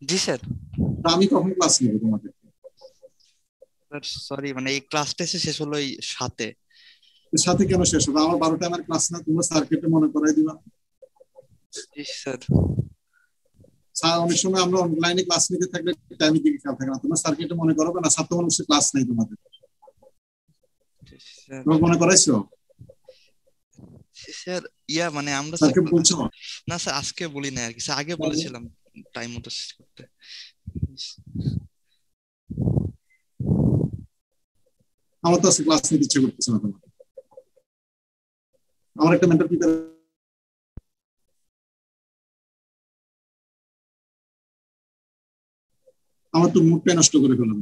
জি sir. আমি কখন class নেবো তোমাদের? স্যার সরি, মানে এই ক্লাস টেস্ট শেষ হলো এই 7-এ। এর সাথে কেন শেষ হবে? আমার 12টা আমার ক্লাস না, তোমরা স্যারকে মনে করাই দিবা। জি স্যার। স্যার অনেক সময় আমরা অনলাইনে ক্লাস নিতে থাকলে টাইমের দিকে খেয়াল থাকে না, তোমার স্যারকে এটা মনে করবে না? ছাত্র মানুষের ক্লাস নেই তোমাদের, জি স্যার। তোমাকে মনে করাইছো? জি স্যার। মানে আমরা স্যার স্যারকে বলছো? না স্যার, আজকে বলি না আর কি স্যার, আগে বলেছিলাম টাইম মতো শেষ করতে। আমার তো আজকে ক্লাস নিতে ইচ্ছে করতেছে না তোমার। আমার একটা মেন্টাল প্রিপারেশন, আমার তো মুডটাই নষ্ট করে ফেলাম।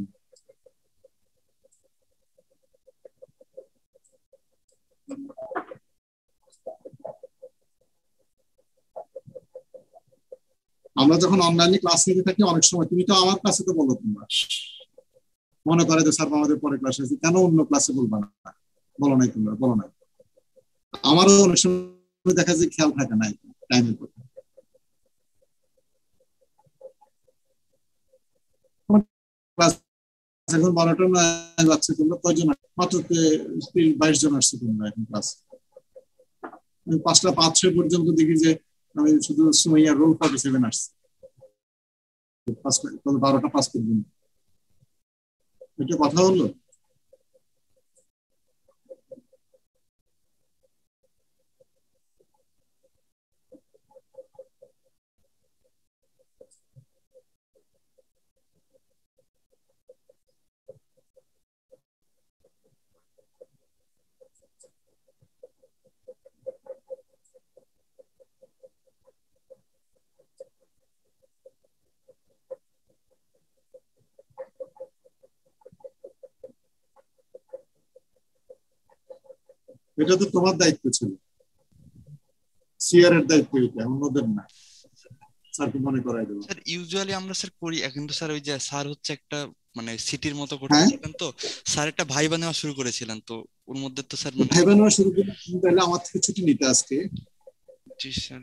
আমরা যখন অনলাইনে ক্লাস নিতে থাকি অনেক সময় তুমি তো আমার কাছে তো বলো, তোমরা মনে করে যে স্যার আমাদের পরে ক্লাস আছে, কেন অন্য ক্লাসে বলবা না? বলো নাই, তোমরা বলো না? আমারও অনেক সময় দেখা যায় খেয়াল থাকে না টাইমের প্রতি। ক্লাস এখন 12টা না যাচ্ছে, তোমরা কয়জন? মাত্র 22 জন আসছে তোমরা এখন ক্লাস। 5টা 5-6 পর্যন্ত দেখি যে আমি শুধু সুমাইয়া রোল 47 আসছে 12টা 5 পর্যন্ত। এটা কথা হলো? এটা তো তোমার দায়িত্ব ছিল, সিআর এর দায়িত্ব, এটা অন্যদের না। স্যারকে মনে করাই দেবো। স্যার ইউজুয়ালি আমরা স্যার করি, কিন্তু স্যার ওই যে স্যার হচ্ছে একটা মানে সিটির মতো হ্যাঁ, করতেছিলেন তো, স্যার একটা ভাইবা নেওয়া শুরু করেছিলেন তো, ওর মধ্যে তো স্যার মানে। ভাইবা নেওয়া শুরু করলে তুমি তাহলে আমার থেকে ছুটি নিতে আজকে। জি স্যার।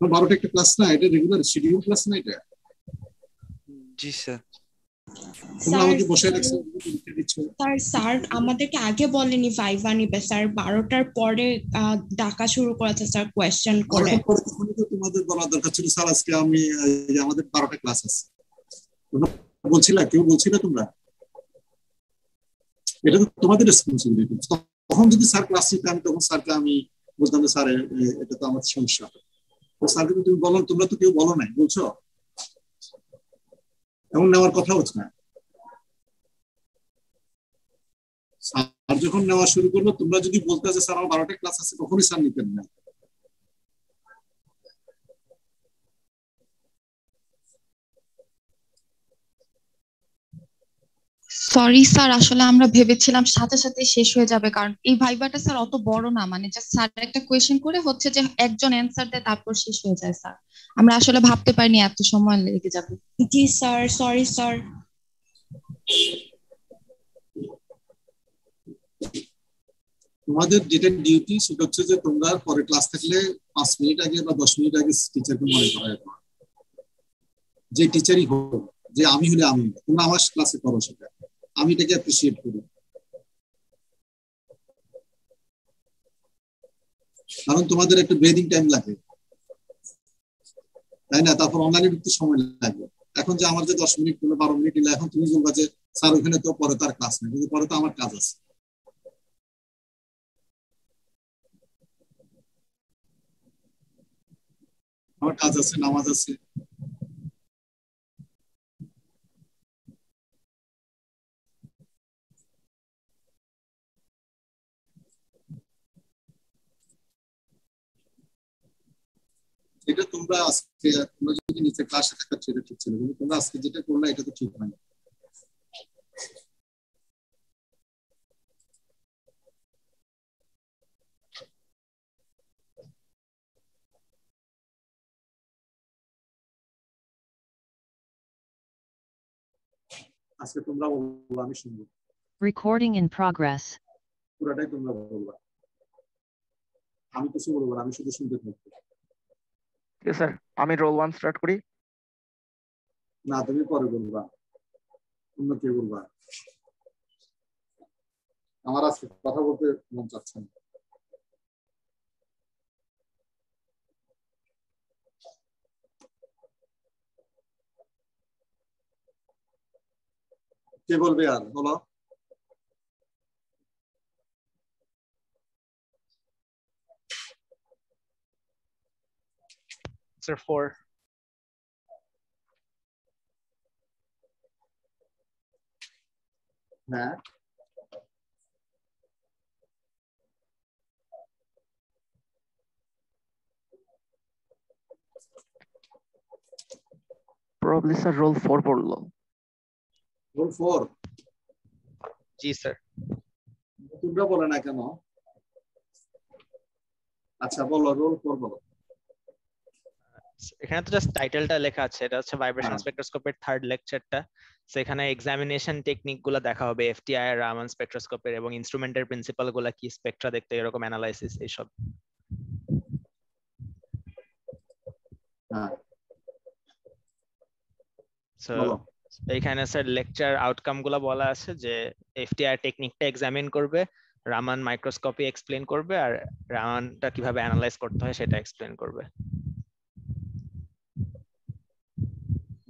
12টা একটা ক্লাস না, এটা রেগুলার শিডিউল ক্লাস না এটা। জি স্যার। তোমরা স্যার আমাকে বসে রাখছো, পরীক্ষা দিচ্ছ। স্যার স্যার আমাদেরকে আগে বলেনি ভাইভা নিবে, স্যার 12টার পরে ডাকা শুরু করেছে স্যার কোয়েশ্চেন করে। 12টার পরে তখনই তো তোমাদের বলা দরকার ছিল, স্যার আজকে আমি আমাদের 12টা ক্লাস আছে। তোমরা বলছিলা, কেউ বলছিল তোমরা? এটা তো তোমাদের রেসপন্সিবিলিটি। তখন যদি স্যার ক্লাস নিতে, আমি তখন স্যারকে আমি বলতাম যে স্যার এটা তো আমার সমস্যা। তো স্যারকে তো তুমি বলো, তোমরা তো কেউ বলো নাই, বলছো? এমন নেওয়ার কথা হচ্ছে না। স্যার যখন নেওয়া শুরু করলো, তোমরা যদি বলতে যে স্যার আমার 12টা ক্লাস আছে, কখনই স্যার নিতেন না। সরি স্যার, আসলে আমরা ভেবেছিলাম সাথে সাথে শেষ হয়ে যাবে, কারণ এই ভাইবাটা স্যার অত বড় না, মানে জাস্ট স্যার একটা কোয়েশ্চেন করে হচ্ছে যে একজন অ্যান্সার দেয় তারপর শেষ হয়ে যায় স্যার। আমরা আসলে ভাবতে পারিনি এত সময় লেগে যাবে। জি স্যার, সরি স্যার। তোমাদের যেটা ডিউটি সেটা হচ্ছে যে তোমরা পরে ক্লাস থাকলে 5 মিনিট আগে বা 10 মিনিট আগে টিচারকে মনে করায় দেওয়া। যে টিচারই হোক, যে আমি হলে আমি, তোমরা আমার ক্লাসে করো সেটা, আমি এটাকে অ্যাপ্রিসিয়েট করি। কারণ তোমাদের একটা ব্রেদিং টাইম লাগে, তাই না? তারপর অনলাইনে ঢুকতে সময় লাগবে। এখন যে আমার যে 10 মিনিট কিংবা 12 মিনিট দিলে, এখন তুমি বলবা যে স্যার ওখানে তো পরে তার ক্লাস নেই, কিন্তু পরে তো আমার কাজ আছে। আমার কাজ আছে, নামাজ আছে। এটা তোমরা আজকে, তোমরা যদি নিচে ক্লাসে থাকতে সেটা ঠিক ছিল, কিন্তু তোমরা আজকে যেটা করলে এটা তো ঠিক নয়। আজকে তোমরা বলবো, আমি শুনবো। Recording in progress. পুরাটাই তোমরা বলবা, আমি কিছু বলবো না, আমি শুধু শুনতে থাকবো। ঠিক আছে স্যার, আমি রোল 1 স্টার্ট করি। না, তুমি পরে বলবা, অন্য কেউ বলবা। আমার আজকে কথা বলতে মন চাচ্ছে না। কে বলবে আর বলো? স্যার 4। হ্যাঁ, প্রবাবলি স্যার রোল 4 পড়লো। রোল 4। জি স্যার। তোমরা বলে না কেন? আচ্ছা বলো, রোল 4 বলো। এখানে তো জাস্ট টাইটেলটা লেখা আছে, এটা হচ্ছে ভাইব্রেশন হ্যাঁ। স্পেকট্রোস্কোপের থার্ড লেকচারটা। সেখানে এক্সামিনেশন টেকনিক গুলো দেখা হবে, এফটিআই আর রামান স্পেকট্রোস্কোপের, এবং ইনস্ট্রুমেন্টের প্রিন্সিপাল গুলা কি, স্পেকট্রা দেখতে এরকম অ্যানালাইসিস এইসব। হ্যাঁ, সো বলো। এইখানে স্যার লেকচার আউটকাম গুলো বলা আছে যে এফটিআই টেকনিকটা এক্সামিন করবে, রামান মাইক্রোস্কোপি এক্সপ্লেন করবে, আর রামানটা কিভাবে অ্যানালাইজ করতে হয় সেটা এক্সপ্লেন করবে।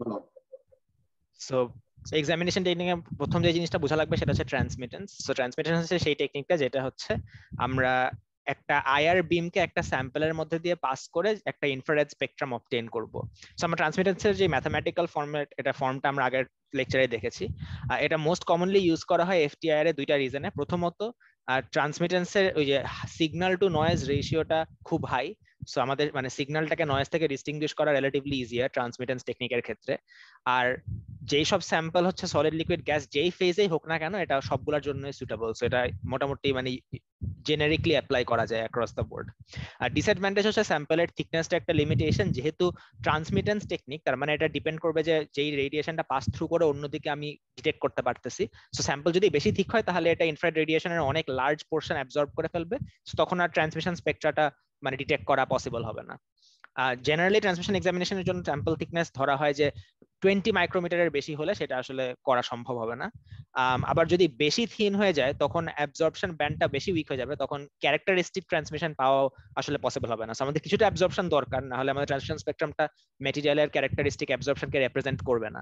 বলো। সো এক্সামিনেশন টেকনিকে প্রথম যে জিনিসটা বোঝা লাগবে সেটা হচ্ছে ট্রান্সমিটেন্স। সো ট্রান্সমিটেন্স হচ্ছে সেই টেকনিকটা যেটা হচ্ছে আমরা একটা আইআর বিমকে একটা স্যাম্পলের মধ্যে দিয়ে পাস করে একটা ইনফ্রারেড স্পেকট্রাম অবটেইন করব। সো আমরা ট্রান্সমিটেন্সের যে ম্যাথমেটিক্যাল ফর্মেট, এটা ফর্মটা আমরা আগের লেকচারে দেখেছি। এটা মোস্ট কমনলি ইউজ করা হয় এফটিআই এর দুইটা রিজনে। প্রথমত ট্রান্সমিটেন্সের ওই যে সিগন্যাল টু নয়েজ রেশিওটা খুব হাই। সো আমাদের মানে সিগন্যালটাকে নয়েজ থেকে ডিস্টিংগুইশ করা রিলেটিভলি ইজিয়ার ট্রান্সমিটেন্স টেকনিকের ক্ষেত্রে। আর যেই সব স্যাম্পল হচ্ছে সলিড লিকুইড গ্যাস যেই ফেজেই হোক না কেন, এটা সবগুলোর জন্যই সুটেবল। সো এটা মোটামুটি মানে জেনারিকলি অ্যাপ্লাই করা যায় অ্যাক্রস দ্য বোর্ড। আর ডিসঅ্যাডভান্টেজ হচ্ছে স্যাম্পলের থিকনেসটা একটা লিমিটেশন, যেহেতু ট্রান্সমিটেন্স টেকনিক, তার মানে এটা ডিপেন্ড করবে যে যেই রেডিয়েশনটা পাস থ্রু করে অন্যদিকে আমি ডিটেক্ট করতে পারতেছি। সো স্যাম্পল যদি বেশি থিক হয় তাহলে এটা ইনফ্রারেড রেডিয়েশনের অনেক লার্জ পোর্শন অ্যাবজর্ব করে ফেলবে। সো তখন আর ট্রান্সমিশন স্পেকট্রাটা মানে ডিটেক্ট করা পসিবল হবে না। জেনারেলি ট্রান্সমিশন এক্সামিনেশনের জন্য স্যাম্পল থিকনেস ধরা হয় যে 20 মাইক্রোমিটারের বেশি হলে সেটা আসলে করা সম্ভব হবে না। আবার যদি বেশি থিন হয়ে যায় তখন অ্যাবজর্পশন ব্যান্ডটা বেশি উইক হয়ে যাবে, তখন ক্যারেক্টারিস্টিক ট্রান্সমিশন পাওয়া আসলে পসিবল হবে না। আমাদের কিছুটা অ্যাবজর্পশন দরকার, না হলে আমাদের ট্রান্সমিশন স্পেকট্রামটা ম্যাটেরিয়ালের ক্যারেক্টারিস্টিক অ্যাবজর্পশনকে রিপ্রেজেন্ট করবে না।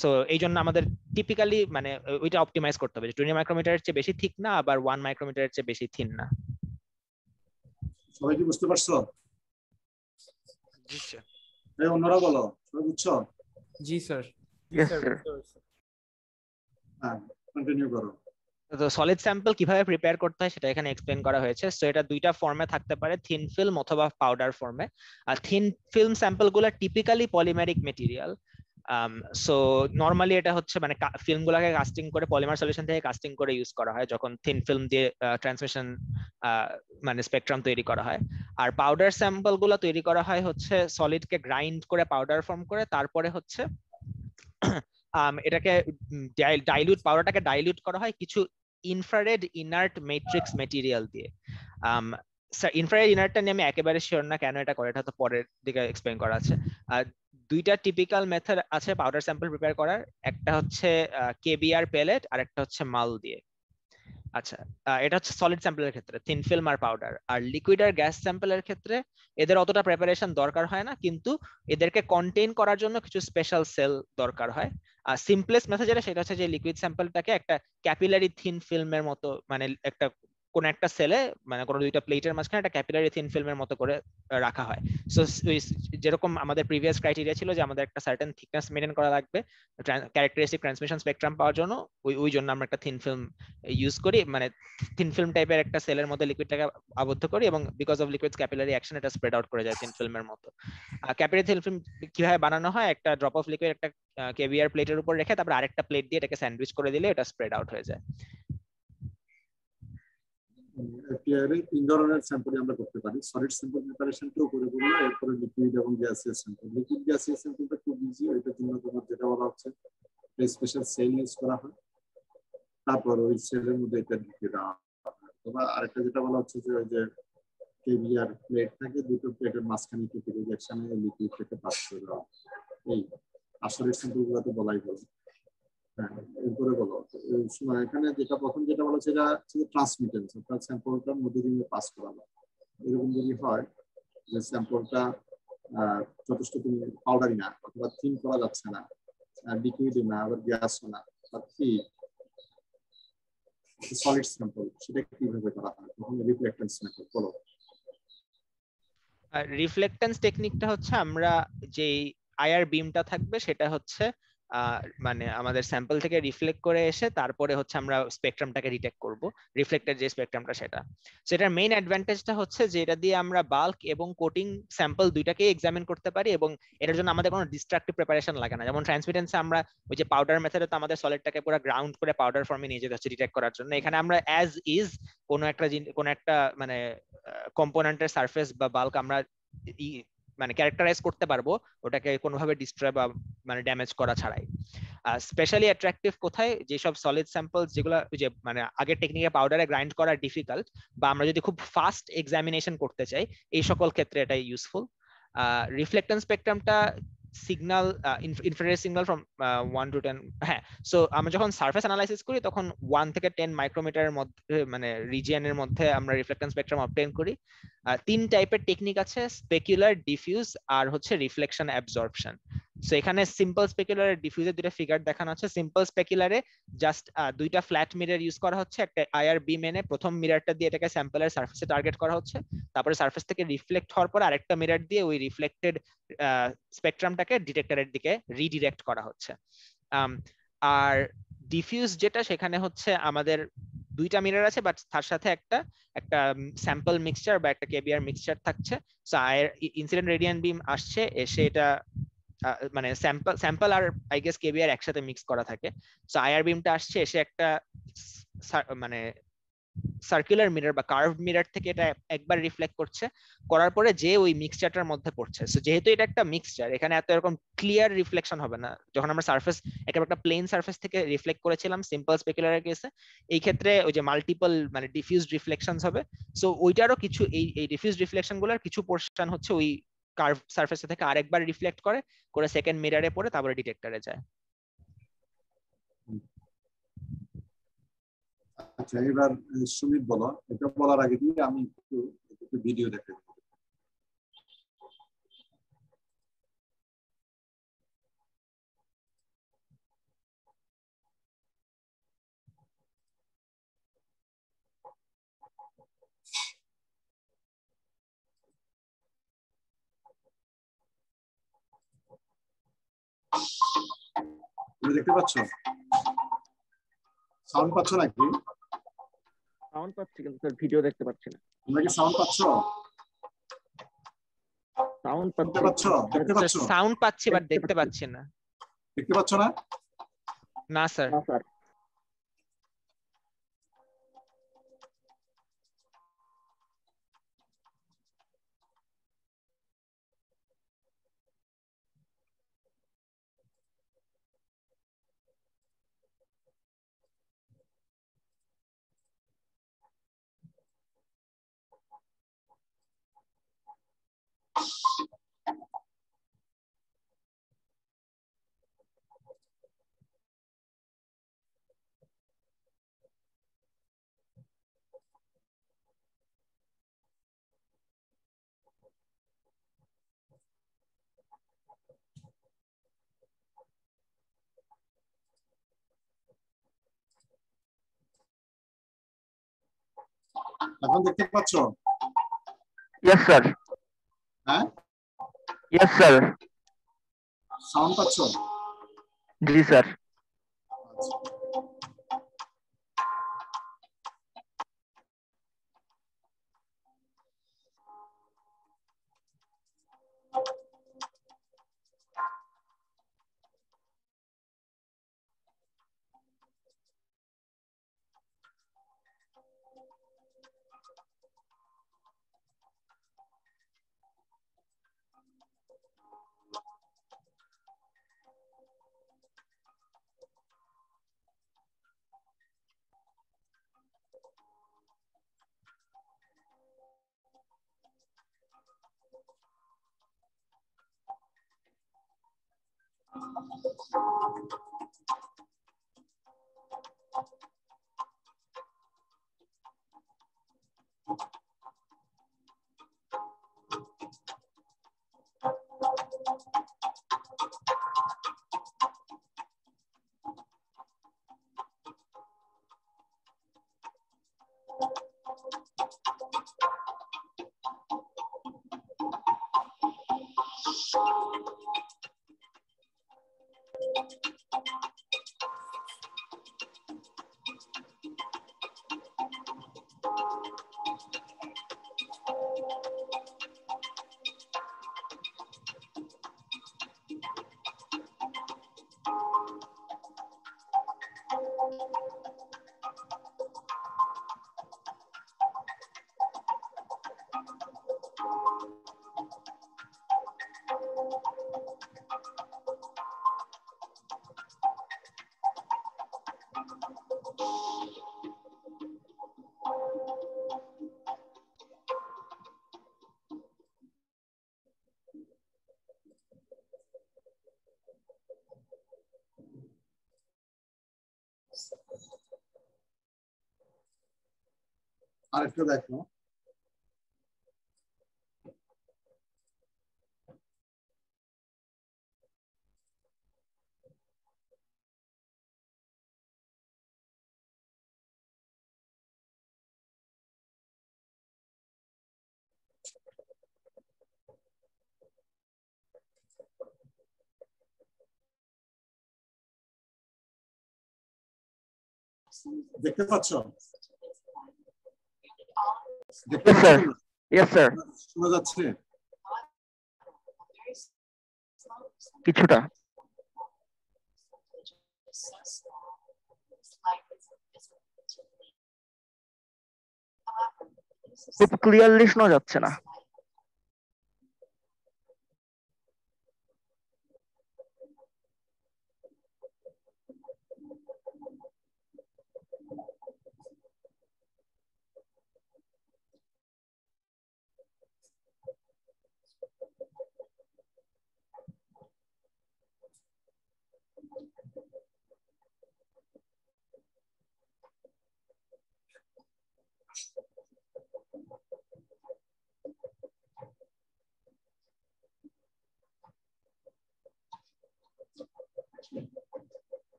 সো এই জন্য আমাদের টিপিক্যালি মানে ওইটা অপটিমাইজ করতে হবে, 20 মাইক্রোমিটারের চেয়ে বেশি থিক না, আবার 1 মাইক্রোমিটারের চেয়ে বেশি থিন না। সবাই কি বুঝতে পারছো? জি স্যার। এই অন্যরা বলো, সবাই বুঝছো? জি স্যার। Yes sir. হ্যাঁ, কন্টিনিউ করো। তো সলিড স্যাম্পল কিভাবে প্রিপেয়ার করতে হয় সেটা এখানে এক্সপ্লেন করা হয়েছে। সো এটা দুইটা ফর্মে থাকতে পারে, থিন ফিল্ম অথবা পাউডার ফর্মে। আর থিন ফিল্ম স্যাম্পল গুলো typically polymeric material. So normally এটা হচ্ছে মানে ফিল্ম গুলাকে কাস্টিং করে পলিমার সলিউশন থেকে কাস্টিং করে ইউজ করা হয় যখন থিন ফিল্ম দিয়ে ট্রান্সমিশন মানে স্পেকট্রাম তৈরি করা হয়। আর পাউডার স্যাম্পল গুলো তৈরি করা হয় হচ্ছে সলিডকে গ্রাইন্ড করে পাউডার ফর্ম করে, তারপরে হচ্ছে এটাকে পাউডারটাকে ডাইলিউট করা হয় কিছু ইনফ্রারেড ইনার্ট ম্যাট্রিক্স মেটেরিয়াল দিয়ে। ইনফ্রারেড ইনার্টটা নিয়ে আমি একেবারে শিওর না কেন এটা করে, এটা তো পরের দিকে এক্সপ্লেন করা আছে। দুইটা টিপিক্যাল মেথড আছে পাউডার স্যাম্পল প্রিপেয়ার করার, একটা হচ্ছে কেবিআর পেলেট আর একটা হচ্ছে মাল দিয়ে। আচ্ছা, এটা হচ্ছে সলিড স্যাম্পলের ক্ষেত্রে, থিন ফিল্ম আর পাউডার। আর লিকুইড আর গ্যাস স্যাম্পলের ক্ষেত্রে এদের অতটা প্রিপারেশন দরকার হয় না, কিন্তু এদেরকে কন্টেইন করার জন্য কিছু স্পেশাল সেল দরকার হয়। আর সিম্পলেস্ট মেথড যেটা সেটা হচ্ছে যে লিকুইড স্যাম্পলটাকে একটা ক্যাপিলারি থিন ফিল্মের মতো, মানে একটা কোন একটা সেলে মানে কোনো দুইটা প্লেটের মাঝখানে একটা ক্যাপিলারি থিন ফিল্মের মতো করে রাখা হয়। সো যেরকম আমাদের প্রিভিয়াস ক্রাইটেরিয়া ছিল যে আমাদের একটা সার্টেন থিকনেস মেইনটেইন করা লাগবে ক্যারেক্টারিস্টিক ট্রান্সমিশন স্পেকট্রাম পাওয়ার জন্য, ওই জন্য আমরা একটা থিন ফিল্ম ইউজ করি, মানে থিন ফিল্ম টাইপের একটা সেলের মধ্যে লিকুইডটাকে আবদ্ধ করি, এবং because of liquids capillary action এটা স্প্রেড আউট করে যায় থিন ফিল্মের মতো। ক্যাপিলারি থিন ফিল্ম কিভাবে বানানো হয়, একটা ড্রপ অফ লিকুইড একটা কেভিআর প্লেটের উপর রেখে তারপর আরেকটা প্লেট দিয়ে এটাকে স্যান্ডউইচ করে দিলে এটা স্প্রেড আউট হয়ে যায়। এফটিআই এর তিন ধরনের স্যাম্পল আমরা করতে পারি। সলিড স্যাম্পল প্রিপারেশনটাও করে বললাম, এরপরে লিকুইড এবং গ্যাসিয়াস স্যাম্পল। লিকুইড গ্যাসিয়াস স্যাম্পলটা খুব ইজি, ওইটার জন্য তোমার যেটা বলা হচ্ছে স্পেশাল সেল ইউজ করা হয়, তারপর ওই সেলের মধ্যে এটা ঢুকে দেওয়া হয়। অথবা আরেকটা যেটা বলা হচ্ছে যে ওই যে কেভিআর প্লেট থাকে, দুটো প্লেটের মাঝখানে থেকে রিঅ্যাকশনে লিকুইডটাকে পাস করে দেওয়া। এই আসলে সিম্পলগুলো তো বলাই বলো। হ্যাঁ, এরপরে বলো এখানে যেটা প্রথম যেটা বলো সেটা ট্রান্সমিটেন্স, অর্থাৎ স্যাম্পলটার মধ্যে দিয়ে পাস করানো। এরকম যদি হয় যে স্যাম্পলটা যথেষ্ট তুমি পাউডারি না অথবা থিন করা যাচ্ছে না, লিকুইড না আবার গ্যাস না, সলিড স্যাম্পল, সেটা কিভাবে করা হয়? তখন রিফ্লেক্টেন্স মেথড বলো। রিফ্লেক্টেন্স টেকনিকটা হচ্ছে আমরা যে আইআর বিমটা থাকবে সেটা হচ্ছে মানে আমাদের স্যাম্পল থেকে রিফ্লেক্ট করে এসে তারপরে হচ্ছে আমরা স্পেকট্রামটাকে ডিটেক্ট করব, রিফ্লেক্টেড যে স্পেকট্রামটা সেটার মেইন অ্যাডভান্টেজটা হচ্ছে যে এটা দিয়ে আমরা বাল্ক এবং কোটিং স্যাম্পল দুইটাকেই এক্সামিন করতে পারি এবং এটার জন্য আমাদের কোনো ডিস্ট্রাকটিভ প্রিপারেশন লাগে না। যেমন ট্রান্সমিটেন্সে আমরা ওই যে পাউডার মেথডে তো আমাদের সলিডটাকে পুরো গ্রাউন্ড করে পাউডার ফর্মে নিয়ে যেতে হচ্ছে ডিটেক্ট করার জন্য। এখানে আমরা অ্যাজ ইজ কোনো একটা মানে কম্পোনেন্টের সারফেস বা বাল্ক আমরা মানে ক্যারেক্টারাইজ করতে পারবো, ওটাকে কোনোভাবে ডিস্ট্রয় বা মানে ড্যামেজ করা ছাড়াই। স্পেশালি অ্যাট্রাকটিভ কোথায়, যেসব সলিড স্যাম্পলস যেগুলো যে মানে আগের টেকনিকে পাউডারে গ্রাইন্ড করা ডিফিকাল্ট, বা আমরা যদি খুব ফাস্ট এক্সামিনেশন করতে চাই, এই সকল ক্ষেত্রে এটাই ইউজফুল। রিফ্লেক্টেন্স স্পেকট্রামটা signal infrared signal from 1 to 10, হ্যাঁ। সো আমরা যখন সারফেস অ্যানালাইসিস করি তখন 1 থেকে 10 মাইক্রোমিটারের মধ্যে মানে রিজিয়নের মধ্যে আমরা রিফ্লেক্টেন্স স্পেকট্রাম অবটেইন করি। তিন টাইপের টেকনিক আছে, স্পেকুলার, ডিফিউজ আর হচ্ছে রিফ্লেকশন অ্যাবজর্পশন। সো এখানে সিম্পল স্পেকুলার আর ডিফিউজের দুটো ফিগার দেখানো হচ্ছে। সিম্পল স্পেকুলারে জাস্ট দুইটা ফ্ল্যাট মিরর ইউজ করা হচ্ছে, একটা আইআর বিম এনে প্রথম মিররটা দিয়ে এটাকে স্যাম্পলের সারফেসে টার্গেট করা হচ্ছে, তারপরে সারফেস থেকে রিফ্লেক্ট হওয়ার পর আরেকটা মিরর দিয়ে ওই রিফ্লেক্টেড স্পেকট্রামটাকে ডিটেক্টরের দিকে রিডিরেক্ট করা হচ্ছে। আর ডিফিউজ যেটা, সেখানে হচ্ছে আমাদের দুইটা মিরর আছে বাট তার সাথে একটা স্যাম্পল মিক্সচার বা একটা কেবিআর মিক্সচার থাকছে। সো ইনসিডেন্ট রেডিয়ান বিম আসছে, এসে এটা মানে স্যাম্পল আর আই গেস কেবিআর একসাথে মিক্স করা থাকে। সো আইআর বিমটা আসছে, এসে একটা মানে সার্কুলার মিরর বা কার্ভ মিরর থেকে এটা একবার রিফ্লেক্ট করছে, করার পরে যে ওই মিক্সচারটার মধ্যে পড়ছে। সো যেহেতু এটা একটা মিক্সচার, এখানে এত এরকম ক্লিয়ার রিফ্লেকশন হবে না। যখন আমরা সারফেস একটা প্লেন সারফেস থেকে রিফ্লেক্ট করেছিলাম সিম্পল স্পেকুলারের কেসে, এই ক্ষেত্রে ওই যে মাল্টিপল মানে ডিফিউজড রিফ্লেকশনস হবে। সো ওইটারও কিছু এই ডিফিউজড রিফ্লেকশন গুলোর কিছু পোর্শন হচ্ছে ওই কার্ভ সারফেস থেকে আরেকবার রিফ্লেক্ট করে সেকেন্ড মিররে পড়ে তারপরে ডিটেক্টরে যায়। আচ্ছা, এবার সুমিত বলো। এটা বলার আগে দিয়ে আমি একটু ভিডিও দেখতে। তুমি দেখতে পাচ্ছ? সাউন্ড পাচ্ছ নাকি? সাউন্ড পাচ্ছি কিন্তু স্যার ভিডিও দেখতে পাচ্ছি না। তোমরা কি সাউন্ড পাচ্ছ? সাউন্ড দেখতে পাচ্ছি, পাচ্ছ? দেখতে পাচ্ছ? সাউন্ড পাচ্ছি বাট দেখতে পাচ্ছি না। দেখতে পাচ্ছ না? না স্যার। না স্যার। এখন দেখতে পাচ্ছ? Yes sir. হ্যাঁ, ইয়েস স্যার। সাউন্ড পাচ্ছ? জি স্যার। আরেকটা দেখো, দেখতে পাচ্ছ? দেখতে Yes, পাচ্ছ sir. তোমরা? Yes, sir. শোনা যাচ্ছে? কিছুটা। খুব ক্লিয়ারলি শোনা যাচ্ছে না।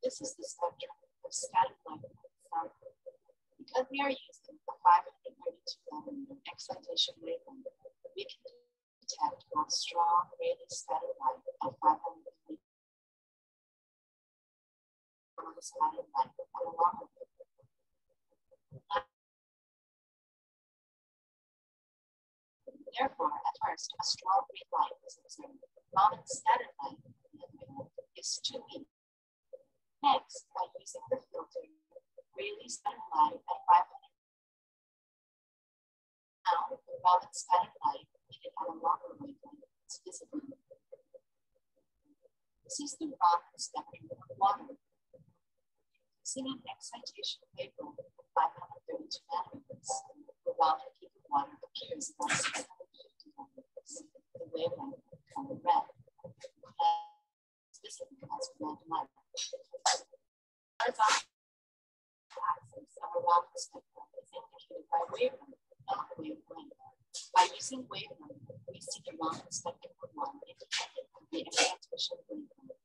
This is the spectrum of scattering light from. Because we are using a 532 nanometer excitation wavelength, we can detect both strong Rayleigh scattered light at 530 scattered light at a longer wavelength. Therefore, at first, a strong green light is observed, while the scattered light is too weak. Next, by using the filter, Rayleigh scattered light at 500. Now, the Raman scattered light needed at a longer wavelength is visible. This is the Raman spectrum of water. Using an excitation wavelength of 532 nanometers, the Raman peak of water appears about 650 nanometers. The wavelength of color red. It's visible as red light. Horizontal axis of a Raman spectrum is indicated by wavelength, not wavelength. By using wavelength, we see the Raman spectrum of water independent of the excitation wavelength.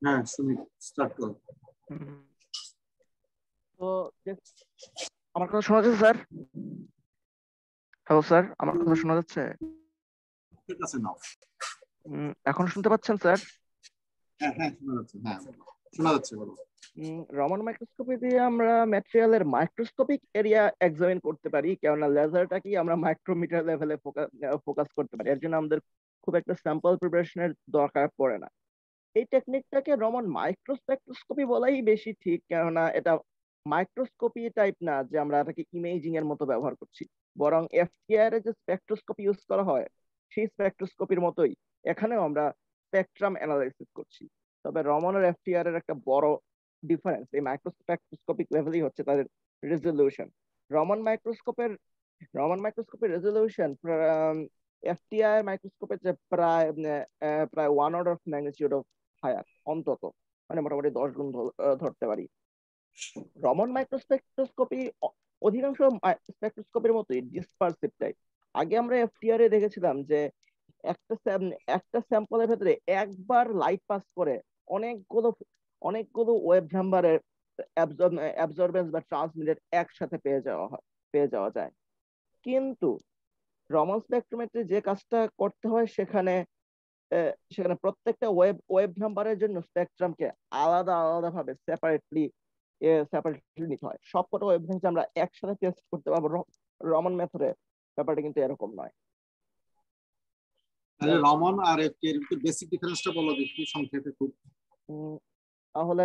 হ্যাঁ, Sumit start করো। তো আমার কথা শোনা যাচ্ছে sir? Hello sir, আমার কথা শোনা যাচ্ছে? ঠিক আছে, নাও। এখন শুনতে পাচ্ছেন স্যার? হ্যাঁ হ্যাঁ, শোনা যাচ্ছে। হ্যাঁ, শোনা যাচ্ছে, বলো। রমান মাইক্রোস্কোপি দিয়ে আমরা ম্যাটেরিয়ালের মাইক্রোস্কোপিক এরিয়া এক্সামিন করতে পারি, কেননা লেজারটা কি আমরা মাইক্রোমিটার লেভেলে ফোকাস করতে পারি। এর জন্য আমাদের খুব একটা স্যাম্পল প্রিপারেশনের দরকার পড়ে না। এই টেকনিকটাকে রমন মাইক্রোস্পেকট্রোস্কোপি বলাই বেশি ঠিক, কেননা এটা মাইক্রোস্কোপি টাইপ না যে আমরা এটাকে ইমেজিং এর মতো ব্যবহার করছি, বরং এফটিআর এর যে স্পেকট্রোস্কোপি ইউজ করা হয় সেই স্পেকট্রোস্কোপির মতোই এখানেও আমরা স্পেকট্রাম অ্যানালাইসিস করছি। তবে রমন আর এফটিআর এর একটা বড় ডিফারেন্স এই মাইক্রোস্পেকট্রোস্কোপিক লেভেলই হচ্ছে তাদের রেজলিউশন। রমন মাইক্রোস্কোপের রেজলিউশন এফটিআই মাইক্রোস্কোপের যে প্রায় প্রায় 1 order of magnitude of higher, অন্তত মানে মোটামুটি 10 গুণ ধরতে পারি। রমন মাইক্রোস্পেকট্রোস্কোপি অধিকাংশ স্পেকট্রোস্কোপির মতোই ডিসপারসিভ টাইপ। আগে আমরা এফটিআর এ দেখেছিলাম যে একটা স্যাম্পলের ভেতরে একবার লাইট পাস করে অনেকগুলো ওয়েভ নাম্বারের অ্যাবজর্বেন্স বা ট্রান্সমিটেড একসাথে পেয়ে যাওয়া যায়। কিন্তু রমন স্পেকট্রোমেট্রি যে কাজটা করতে হয় সেখানে প্রত্যেকটা ওয়েভ নাম্বারের জন্য স্পেকট্রামকে আলাদা ভাবে সেপারেটলি নিতে হয়। সবকটা ওয়েভ নাম্বার আমরা একসাথে টেস্ট করতে পারবো রমন মেথডে, ব্যাপারটা কিন্তু এরকম নয়। তাহলে রমন আর এফটিআর এর বেসিক ডিফারেন্সটা বলো দেখি সংক্ষেপে খুব। তাহলে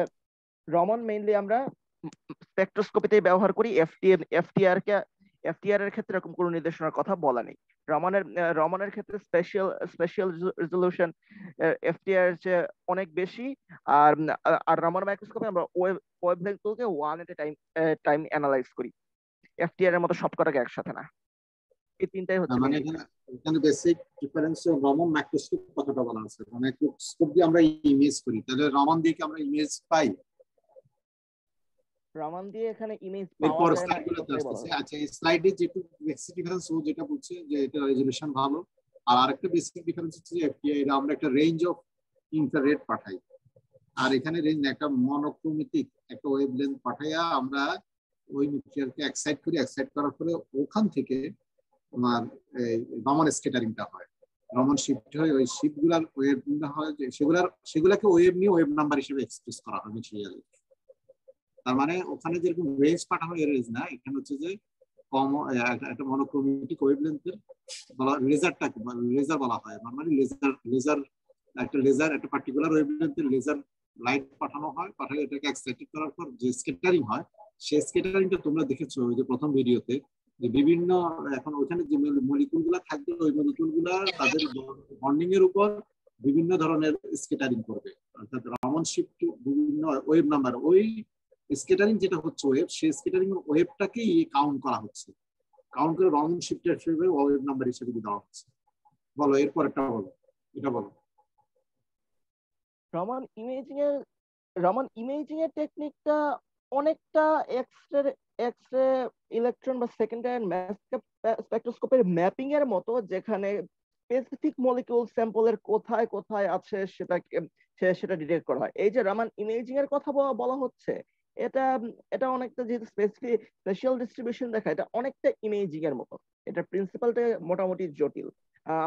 রমন মেইনলি আমরা স্পেকট্রোস্কোপিতে ব্যবহার করি, এফটিআর এর ক্ষেত্রে এরকম কোনো নির্দেশনার কথা বলা নেই। রমনের ক্ষেত্রে স্পেশাল রেজলিউশন এফটিআর এর চেয়ে অনেক বেশি, আর রমন মাইক্রোস্কোপে আমরা ওয়েভলেংথগুলোকে 1 এট এ টাইম অ্যানালাইজ করি, এফটিআর এর মতো সবকটাকে একসাথে না। এই তিনটাই হচ্ছে মানে এখানে বেসিক ডিফারেন্স রমন মাইক্রোস্কোপ কথাটা বলা আছে। মাইক্রোস্কোপ দিয়ে আমরা ইমেজ করি, তাহলে রমন দিয়ে কি আমরা ইমেজ পাই? রমন দিয়ে এখানে ইমেজ পাওয়া যায় না। আচ্ছা, এই স্লাইডে যেটুকু বেসিক ডিফারেন্স ও যেটা বলছে যে এটা রেজোলিউশন ভালো, আর আরেকটা বেসিক ডিফারেন্স হচ্ছে যে এফটিআই এর আমরা একটা রেঞ্জ অফ ইনফ্রারেড পাঠাই, আর এখানে রেঞ্জ একটা মনোক্রোমেটিক একটা ওয়েভলেন্থ পাঠাইয়া আমরা ওই নিউক্লিয়ারকে এক্সাইট করি। এক্সাইট করার পরে ওখান থেকে তোমার রমন স্ক্যাটারিংটা হয়, রমন শিফট হয়, ওই শিফটগুলার ওয়েভ হয় যে সেগুলাকে ওয়েভ নিয়ে ওয়েভ নাম্বার হিসেবে এক্সপ্রেস করা হয় ম্যাটেরিয়ালি। তার মানে ওখানে যেরকম রেঞ্জ পাঠানো এর রেঞ্জ না, এখানে হচ্ছে যে কম একটা মনোক্রোমেটিক ওয়েভলেন্থের লেজারটাকে লেজার বলা হয়। নরমালি লেজার একটা পার্টিকুলার ওয়েভলেন্থের লেজার লাইট পাঠানো হয়, পাঠিয়ে এটাকে এক্সাইটেড করার পর যে স্ক্যাটারিং হয়, সেই স্ক্যাটারিংটা তোমরা দেখেছো ওই যে প্রথম ভিডিওতে, যে বিভিন্ন এখন ওখানে যে মলিকুল গুলা থাকবে ওই মলিকুল গুলা তাদের বন্ডিং এর উপর বিভিন্ন ধরনের স্ক্যাটারিং করবে। অর্থাৎ রমন শিফট বিভিন্ন ওয়েভ নাম্বার, ওই স্ক্যাটারিং যেটা হচ্ছে ওয়েভ, সেই স্ক্যাটারিং ওয়েভটাকেই কাউন্ট করা হচ্ছে, কাউন্ট করে রমন শিফটের হিসেবে ওয়েভ নাম্বার হিসেবে দেওয়া হচ্ছে। বলো এরপর একটা বলো, এটা বলো। রমন ইমেজিং এর টেকনিকটা অনেকটা এক্সরে ইলেকট্রন বা সেকেন্ডারি মাস স্পেকট্রোস্কোপের ম্যাপিং এর মতো, যেখানে স্পেসিফিক মলিকিউল স্যাম্পলের কোথায় কোথায় আছে সেটা ডিটেক্ট করা হয়। এই যে রমন ইমেজিং এর কথা বলা হচ্ছে, এটা অনেকটা যেহেতু স্পেশাল ডিস্ট্রিবিউশন দেখায়, এটা অনেকটা ইমেজিং এর মতো। এটা প্রিন্সিপালটা মোটামুটি জটিল।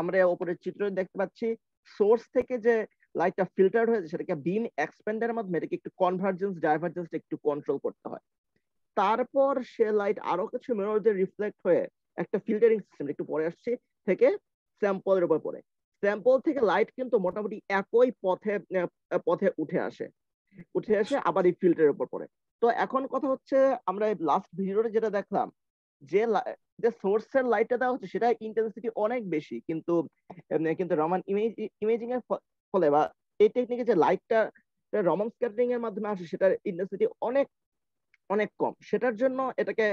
আমরা উপরের চিত্র দেখতে পাচ্ছি, সোর্স থেকে যে লাইটটা ফিল্টার্ড হয়েছে সেটাকে বিম এক্সপেন্ডারের মাধ্যমে এটাকে একটু কনভার্জেন্স ডাইভার্জেন্স একটু কন্ট্রোল করতে হয়। তারপর সে লাইট আরো কিছু মিরর দিয়ে রিফ্লেক্ট হয়ে একটা ফিল্টারিং সিস্টেম একটু পরে আসছে থেকে স্যাম্পলের উপর পড়ে। স্যাম্পল থেকে লাইট কিন্তু মোটামুটি একই পথে উঠে আসে আবার এই ফিল্টারের উপর পড়ে। তো এখন কথা হচ্ছে, আমরা লাস্ট ভিডিওতে যেটা দেখলাম যে সোর্সের লাইটটা দেওয়া হচ্ছে সেটা ইন্টেন্সিটি অনেক বেশি, কিন্তু রমন ইমেজিং এর ফলে বা এই টেকনিকে যে লাইটটা রমন স্ক্যাটারিং এর মাধ্যমে আসে সেটার ইন্টেন্সিটি অনেক অনেক কম। সেটার জন্য এটাকে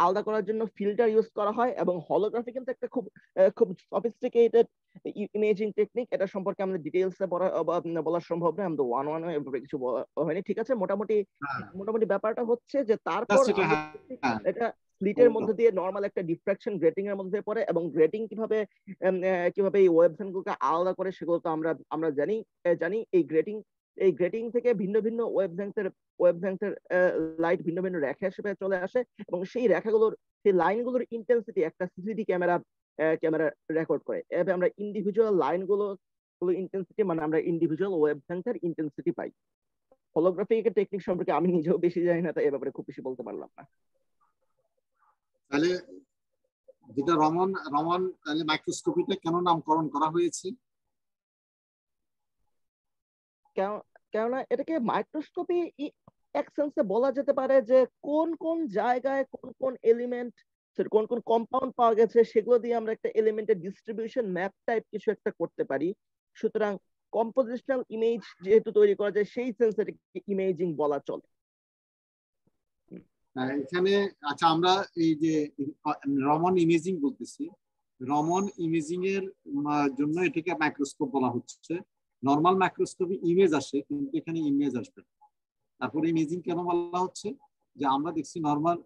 আলাদা করার জন্য ফিল্টার ইউজ করা হয়, এবং হলোগ্রাফি কিন্তু একটা খুব সফিস্টিকেটেড ইমেজিং টেকনিক। এটা সম্পর্কে আমাদের ডিটেইলসে বলা সম্ভব নয়, আমাদের ওয়ান এভাবে কিছু হয়নি। ঠিক আছে, মোটামুটি ব্যাপারটা হচ্ছে যে তারপর এটা স্লিটের মধ্যে দিয়ে নরমাল একটা ডিফ্রাকশন গ্রেটিং এর মধ্যে পড়ে, এবং গ্রেটিং কিভাবে এই ওয়েভলেন্থগুলোকে আলাদা করে সেগুলো তো আমরা জানি। এই গ্রেটিং থেকে ভিন্ন ভিন্ন ওয়েভলেন্থের লাইট ভিন্ন ভিন্ন রেখা হিসেবে চলে আসে, এবং সেই লাইনগুলোর ইন্টেন্সিটি একটা সিসিডি ক্যামেরা রেকর্ড করে। এভাবে আমরা ইন্ডিভিজুয়াল লাইনগুলো ইন্টেন্সিটি, মানে আমরা ইন্ডিভিজুয়াল ওয়েভলেন্থের ইন্টেন্সিটি পাই। হলোগ্রাফিক টেকনিক সম্পর্কে আমি নিজেও বেশি জানি না, তাই এ ব্যাপারে খুব বেশি বলতে পারলাম না। তাহলে যেটা রমন তাহলে মাইক্রোস্কোপিটা কেন নামকরণ করা হয়েছে? কেননা এটাকে মাইক্রোস্কোপি এক সেন্সে বলা যেতে পারে যে কোন কোন জায়গায় কোন কোন এলিমেন্ট, কোন কোন কম্পাউন্ড পাওয়া গেছে, সেগুলো দিয়ে আমরা একটা এলিমেন্টের ডিস্ট্রিবিউশন ম্যাপ টাইপ কিছু একটা করতে পারি। সুতরাং কম্পোজিশনাল ইমেজ যেহেতু তৈরি করা যায়, সেই সেন্সে এটাকে ইমেজিং বলা চলে। এখানে আচ্ছা, আমরা এই যে রমন ইমেজিং বলতেছি, রমন ইমেজিং এর জন্য এটাকে মাইক্রোস্কোপ বলা হচ্ছে। নর্মাল মাইক্রোস্কোপে ইমেজ আসে, কিন্তু এখানে ইমেজ আসবে না। তারপরে ইমেজিং কেন বলা হচ্ছে, যে আমরা দেখছি নর্মাল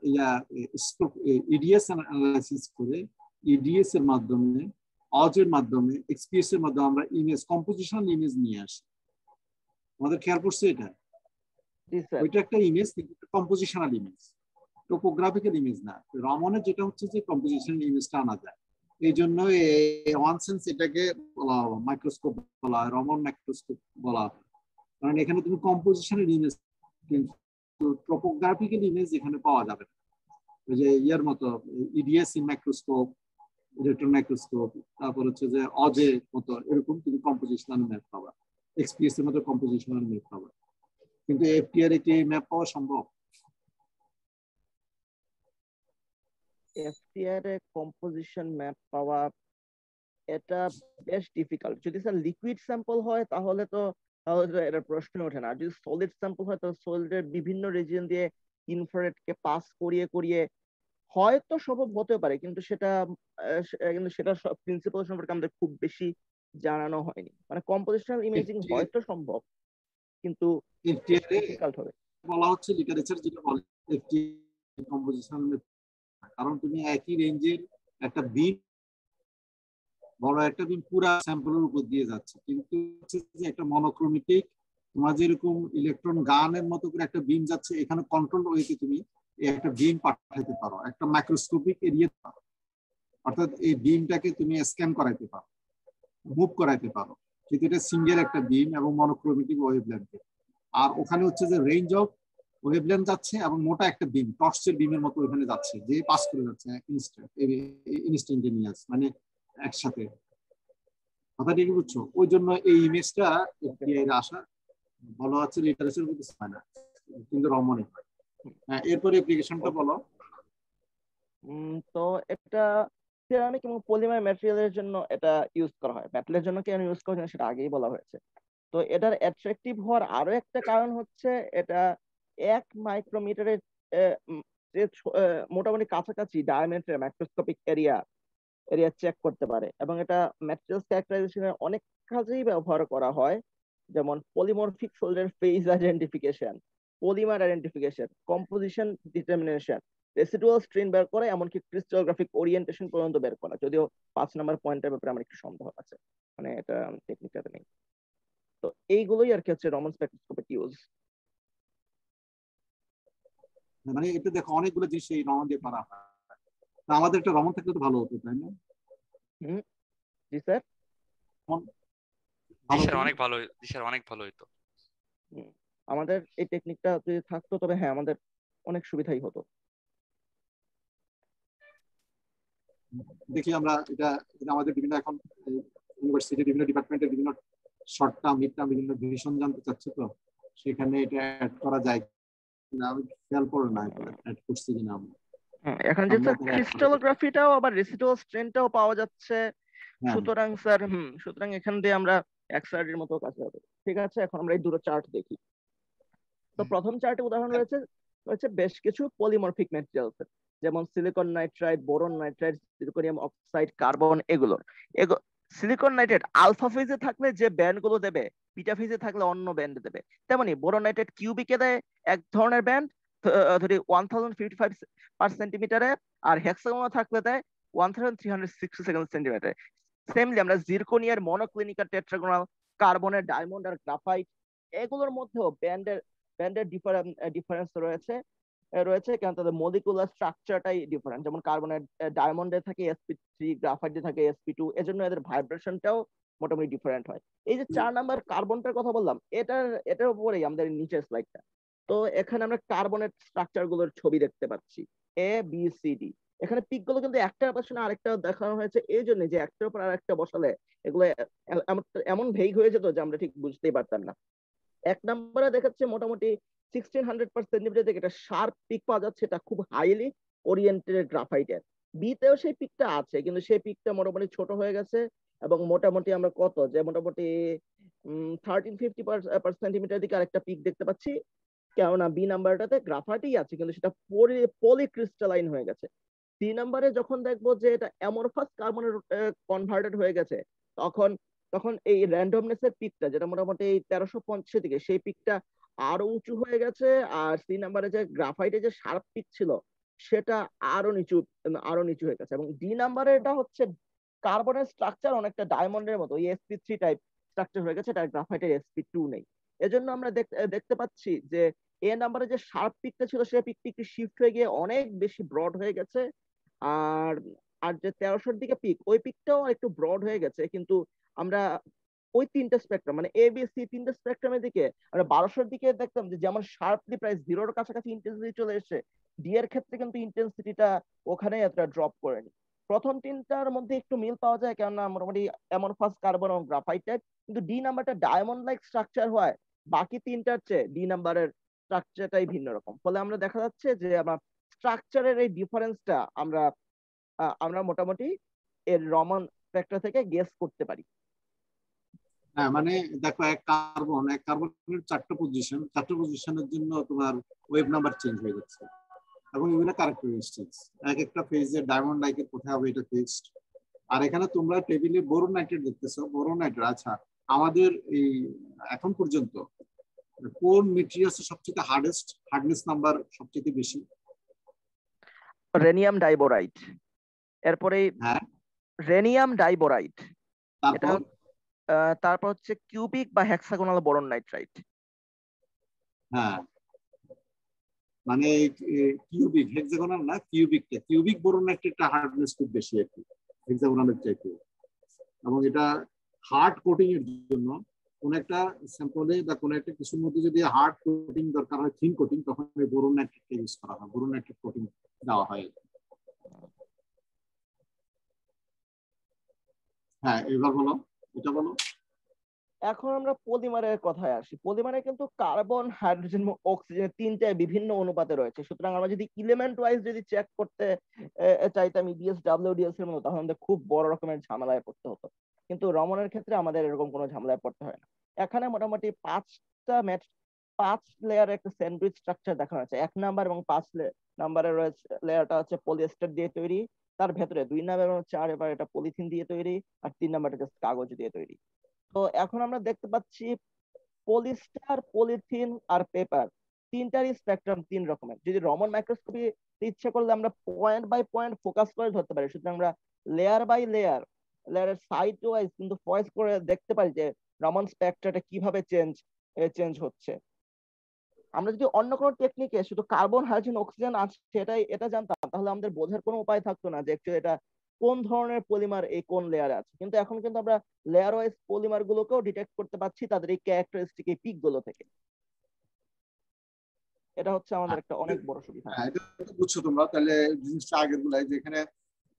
ইডিএস অ্যানালাইসিস করে ইডিএস এর মাধ্যমে, অজের মাধ্যমে, এক্সপিএস এর মাধ্যমে আমরা ইমেজ, কম্পোজিশনাল ইমেজ নিয়ে আসি। আমাদের খেয়াল করছে এটা? ওইটা একটা ইমেজ, কিন্তু কম্পোজিশনাল ইমেজ, টোপোগ্রাফিক্যাল ইমেজ না। রমনের যেটা হচ্ছে যে কম্পোজিশনাল ইমেজটা আনা যায়। এই জন্য ওয়ান সেন্স এটাকে বলা হয় মাইক্রোস্কোপ বলা হয়, রমন মাইক্রোস্কোপ বলা হয়। কারণ এখানে তুমি কম্পোজিশনাল ইমেজ, কিন্তু টোপোগ্রাফিক্যাল ইমেজ এখানে পাওয়া যাবে না। ওই যে ইয়ার মতো ইডিএস মাইক্রোস্কোপ, ইলেকট্রন মাইক্রোস্কোপ, তারপর হচ্ছে যে অজে মতো এরকম তুমি কম্পোজিশনাল ম্যাপ পাবা, এক্সপিএস এর মতো কম্পোজিশনাল ম্যাপ পাবা। কিন্তু এফটিআর একটি ম্যাপ পাওয়া সম্ভব? এফটিআর এ কম্পোজিশন ম্যাপ পাওয়া এটা বেশ ডিফিকাল্ট। যদি স্যার লিকুইড স্যাম্পল হয় তাহলে তো এটা প্রশ্ন ওঠে না। আর যদি সলিড স্যাম্পল হয় তাহলে সলিডের বিভিন্ন রিজিয়ন দিয়ে ইনফ্রারেড কে পাস করিয়ে করিয়ে হয়তো সম্ভব হতে পারে, কিন্তু সেটা প্রিন্সিপাল সম্পর্কে আমাদের খুব বেশি জানানো হয়নি। মানে কম্পোজিশনাল ইমেজিং হয়তো সম্ভব, কিন্তু ডিফিকাল্ট হবে। বলা হচ্ছে লিটারেচার যেটা বলে এফটিআর কম্পোজিশনাল ম্যাপ, কারণ তুমি একই রেঞ্জের একটা বিম, বড় একটা বিম পুরা স্যাম্পলের উপর দিয়ে যাচ্ছে, কিন্তু হচ্ছে যে একটা মনোক্রোমেটিক, তোমার যেরকম ইলেকট্রন গানের মতো করে একটা বিম যাচ্ছে, এখানে কন্ট্রোল ওয়েতে তুমি একটা বিম পাঠাতে পারো, একটা মাইক্রোস্কোপিক এরিয়া পারো, অর্থাৎ এই বিমটাকে তুমি স্ক্যান করাইতে পারো, মুভ করাইতে পারো। কিন্তু এটা সিঙ্গেল একটা বিম এবং মনোক্রোমেটিক ওয়েভলেন্থে। আর ওখানে হচ্ছে যে রেঞ্জ অফ ওয়েভলেন্থ যাচ্ছে, এবং মোটা একটা বিম, টর্চের বিমের মতো ওখানে যাচ্ছে, যে পাস করে যাচ্ছে ইনস্ট্যান্টেনিয়াস, মানে একসাথে। কথা ঠিক বুঝছো? ওই জন্য এই ইমেজটা আসা বলা হচ্ছে লিটারেচার মধ্যে হয় না, কিন্তু রমণে হয়। হ্যাঁ, এরপরে অ্যাপ্লিকেশনটা বলো। তো এটা সিরামিক এবং পলিমার ম্যাটেরিয়ালের জন্য এটা ইউজ করা হয়। মেটালের জন্য কেন ইউজ করা হয় সেটা আগেই বলা হয়েছে। তো এটার অ্যাট্রাকটিভ হওয়ার আরো একটা কারণ হচ্ছে এটা 1 মাইক্রোমিটারের মোটামুটি কাছাকাছি ডায়ামিটার মাইক্রোস্কোপিক এরিয়া চেক করতে পারে, এবং এটা ম্যাটেরিয়ালস ক্যারেক্টারাইজেশনের অনেক কাজেই ব্যবহার করা হয়। যেমন polymorphic solder phase identification, polymer identification, composition determination, residual strain বের করা, এমনকি ক্রিস্টালোগ্রাফিক ওরিয়েন্টেশন পর্যন্ত বের করা। যদিও 5 নম্বর পয়েন্টের ব্যাপারে আমার একটু সন্দেহ আছে, মানে এটা টেকনিকটাতে নেই। তো এইগুলোই আর কি হচ্ছে রমন স্পেকট্রোস্কোপিক ইউজ। মানে এটা দেখো অনেকগুলো জিনিস এই রমন দিয়ে করা হয়। আমাদের একটা রমন থাকলে তো ভালো হতো, তাই না? জি স্যার, অনেক ভালো, অনেক ভালো হতো। আমাদের এই টেকনিকটা যদি থাকতো তবে হ্যাঁ আমাদের অনেক সুবিধাই হতো। দেখি আমরা এটা আমাদের বিভিন্ন এখন ইউনিভার্সিটি বিভিন্ন ডিপার্টমেন্টের বিভিন্ন শর্ট টার্ম, মিড টার্ম বিভিন্ন ডিভিশন জানতে চাচ্ছে, তো সেখানে এটা অ্যাড করা যায় কিনা আমি খেয়াল করো না, অ্যাড করছি কিনা আমরা। এখন যে স্যার ক্রিস্টালোগ্রাফিটাও আবার রেসিডুয়াল স্ট্রেনটাও পাওয়া যাচ্ছে, সুতরাং স্যার সুতরাং এখান দিয়ে আমরা এক্সআরডির মতো কাজ হবে। ঠিক আছে, এখন আমরা এই দুটো চার্ট দেখি। তো প্রথম চার্টে উদাহরণ রয়েছে বেশ কিছু পলিমরফিক ম্যাটেরিয়ালস, যেমন সিলিকন নাইট্রাইড, বোরন নাইট্রাইড, সিলিকনিয়াম oxide, carbon. Silicon nitride alpha ফেজে থাকলে যে ব্যান্ড গুলো দেবে, বিটা ফেজে থাকলে অন্য ব্যান্ড দেবে। তেমনি বোরন নাইট্রাইড কিউবিকে দেয় এক ধরনের ব্যান্ড, ধরি 1055 পার সেন্টিমিটারে, আর হেক্সাগনে থাকলে দেয় 1367 সেন্টিমিটারে। সেমলি আমরা জিরকনিয়ার মনোক্লিনিকাল টেট্রাগোনাল, কার্বনের ডায়মন্ড আর গ্রাফাইট, এগুলোর মধ্যেও ব্যান্ডের ডিফারেন্স রয়েছে কারণ তাদের মলিকুলার স্ট্রাকচারটাই ডিফারেন্ট। যেমন কার্বনের ডায়মন্ডে থাকে sp3, গ্রাফাইটে থাকে sp2, এজন্য এদের ভাইব্রেশনটাও মোটামুটি ডিফারেন্ট হয়। এই যে 4 নাম্বার কার্বনটার কথা বললাম, এটার উপরেই আমাদের নিচের স্লাইডটা। তো এখানে আমরা কার্বনের স্ট্রাকচার গুলোর ছবি দেখতে পাচ্ছি, এ বি সি ডি। এখানে পিক গুলো কিন্তু একটার পাশে আরেকটা দেখানো হয়েছে এই জন্য যে একটার উপর আরেকটা বসালে এগুলো এমন ভেগ হয়ে যেত যে আমরা ঠিক বুঝতেই পারতাম না। এক নম্বরে দেখাচ্ছে মোটামুটি 1600 থেকে একটা শার্প পিক পাওয়া যাচ্ছে, এটা খুব হাইলি ওরিয়েন্টেড গ্রাফাইটের। বিতেও সেই পিকটা আছে, কিন্তু সেই পিকটা মোটামুটি ছোট হয়ে গেছে, এবং মোটামুটি আমরা কত যে মোটামুটি 1350 দিকে আরেকটা পিক দেখতে পাচ্ছি, কেননা বি নাম্বারটাতে গ্রাফাইটই আছে কিন্তু সেটা পলিক্রিস্টালাইন হয়ে গেছে। সি নাম্বারে যখন দেখবো যে এটা অ্যামরফাস কার্বনের কনভার্টেড হয়ে গেছে, তখন তখন এই র্যান্ডমনেস এর পিকটা যেটা মোটামুটি 1350 দিকে, সেই পিকটা আরো উঁচু হয়ে গেছে। আর সি নাম্বারে যে গ্রাফাইটে যে শার্প পিক ছিল সেটা আরো নিচু হয়ে গেছে। এবং ডি নাম্বারে এটা হচ্ছে কার্বনের স্ট্রাকচার অনেকটা ডায়মন্ডের মতো, ওই sp3 টাইপ স্ট্রাকচার হয়ে গেছে, এটা গ্রাফাইটের sp2 নেই। এজন্য আমরা দেখতে পাচ্ছি যে এ নাম্বারে যে শার্প পিকটা ছিল সেই পিকটি একটু শিফট হয়ে গিয়ে অনেক বেশি ব্রড হয়ে গেছে। আর আর যে 1300 দিকে পিক, ওই পিকটাও একটু ব্রড হয়ে গেছে, কিন্তু আমরা ওই তিনটা স্পেকট্রাম মানে এ বি সি তিনটা স্পেকট্রামের দিকে আমরা 1200 দিকে দেখতাম যে যেমন শার্পলি প্রায় জিরোর কাছাকাছি ইন্টেন্সিটি চলে এসে, ডি এর ক্ষেত্রে কিন্তু ইন্টেন্সিটিটা ওখানে এতটা ড্রপ করেনি। প্রথম তিনটার মধ্যে একটু মিল পাওয়া যায়, কেননা মোটামুটি অ্যামরফাস কার্বন এবং গ্রাফাইট টাইপ, কিন্তু ডি নাম্বারটা ডায়মন্ড লাইক স্ট্রাকচার হয়, বাকি তিনটার চেয়ে ডি নাম্বারের স্ট্রাকচারটাই ভিন্ন রকম। ফলে আমরা দেখা যাচ্ছে যে আমরা স্ট্রাকচারের এই ডিফারেন্সটা আমরা মোটামুটি এর রমান ফ্যাক্টর থেকে গেস করতে পারি। হ্যাঁ, মানে দেখো এক কার্বনের চারটা পজিশনের জন্য তোমার ওয়েভ নাম্বার চেঞ্জ হয়ে যাচ্ছে, এবং এগুলো ক্যারেক্টারিস্টিক্স এক একটা ফেজে ডায়মন্ড লাইকের কোথায় হবে এটা ফিক্সড। আর এখানে তোমরা টেবিলে বোরন নাইট্রেট দেখতেছো, বোরন নাইট্রেট। আচ্ছা, আমাদের এই এখন পর্যন্ত কোন মেটেরিয়ালস সবচেয়ে হার্ডনেস নাম্বার সবচেয়ে বেশি? রেনিয়াম ডাইবোরাইট, এরপরে হ্যাঁ, রেনিয়াম ডাইবোরাইট, তারপর তারপর হচ্ছে কিউবিক বা হেক্সাগোনাল বোরন নাইট্রাইট। হ্যাঁ, মানে কিউবিক, হেক্সাগোনাল না, কিউবিক বোরন নাইট্রেটটা হার্ডনেস খুব বেশি আর কি হেক্সাগোনালের চাইতে। এবং এটা হার্ড কোটিং এর জন্য কোন একটা স্যাম্পলে বা কোন একটা কিছুর মধ্যে যদি হার্ড কোটিং দরকার হয়, থিন কোটিং, তখন ওই বোরন নাইট্রেটটা ইউজ করা হয়, বোরন নাইট্রেট কোটিং দেওয়া হয়। হ্যাঁ, এবার বলো, এটা বলো। এখন আমরা পলিমারের কথায় আসি। পলিমারে কিন্তু কার্বন, হাইড্রোজেন এবং অক্সিজেন তিনটে বিভিন্ন অনুপাতে রয়েছে। সুতরাং আমরা যদি এলিমেন্ট ওয়াইজ যদি চেক করতে চাইতাম ইডিএস ডাব্লিউডিএস এর মতো, তখন আমাদের খুব বড় রকমের ঝামেলায় পড়তে হতো, কিন্তু রমনের ক্ষেত্রে আমাদের এরকম কোনো ঝামেলায় পড়তে হয় না। এখানে মোটামুটি পাঁচ লেয়ারের একটা স্যান্ডউইচ স্ট্রাকচার দেখানো হয়েছে। এক নাম্বার এবং 5 নাম্বারের রয়েছে লেয়ারটা হচ্ছে পলিয়েস্টার দিয়ে তৈরি, তার ভেতরে 2 নাম্বার এবং 4 এবার এটা পলিথিন দিয়ে তৈরি, আর 3 নাম্বারটা জাস্ট কাগজ দিয়ে তৈরি। তো এখন আমরা দেখতে পাচ্ছি পলিস্টার, পলিথিন আর পেপার তিনটারই স্পেকট্রাম 3 রকমের। যদি রমন মাইক্রোস্কোপি ইচ্ছা করলে আমরা পয়েন্ট বাই পয়েন্ট ফোকাস করে ধরতে পারি, সুতরাং আমরা লেয়ার বাই লেয়ারের সাইড ওয়াইজ কিন্তু ফোকাস করে দেখতে পারি যে রমন স্পেকট্রাটা কিভাবে চেঞ্জ হচ্ছে। আমরা যদি অন্য কোনো টেকনিকে শুধু কার্বন, হাইড্রোজেন, অক্সিজেন আছে এটা জানতাম, তাহলে আমাদের বোঝার কোনো উপায় থাকতো না যে অ্যাকচুয়ালি এটা কোন ধরনের পলিমার এই কোন লেয়ারে আছে। কিন্তু এখন কিন্তু আমরা লেয়ার ওয়াইজ পলিমার গুলোকেও ডিটেক্ট করতে পারছি তাদের এই ক্যারেক্টারিস্টিক এই পিক গুলো থেকে। এটা হচ্ছে আমাদের একটা অনেক বড় সুবিধা। হ্যাঁ, এটা তো বুঝছো তোমরা। তাহলে জিনিসটা আগের গুলাই, যে এখানে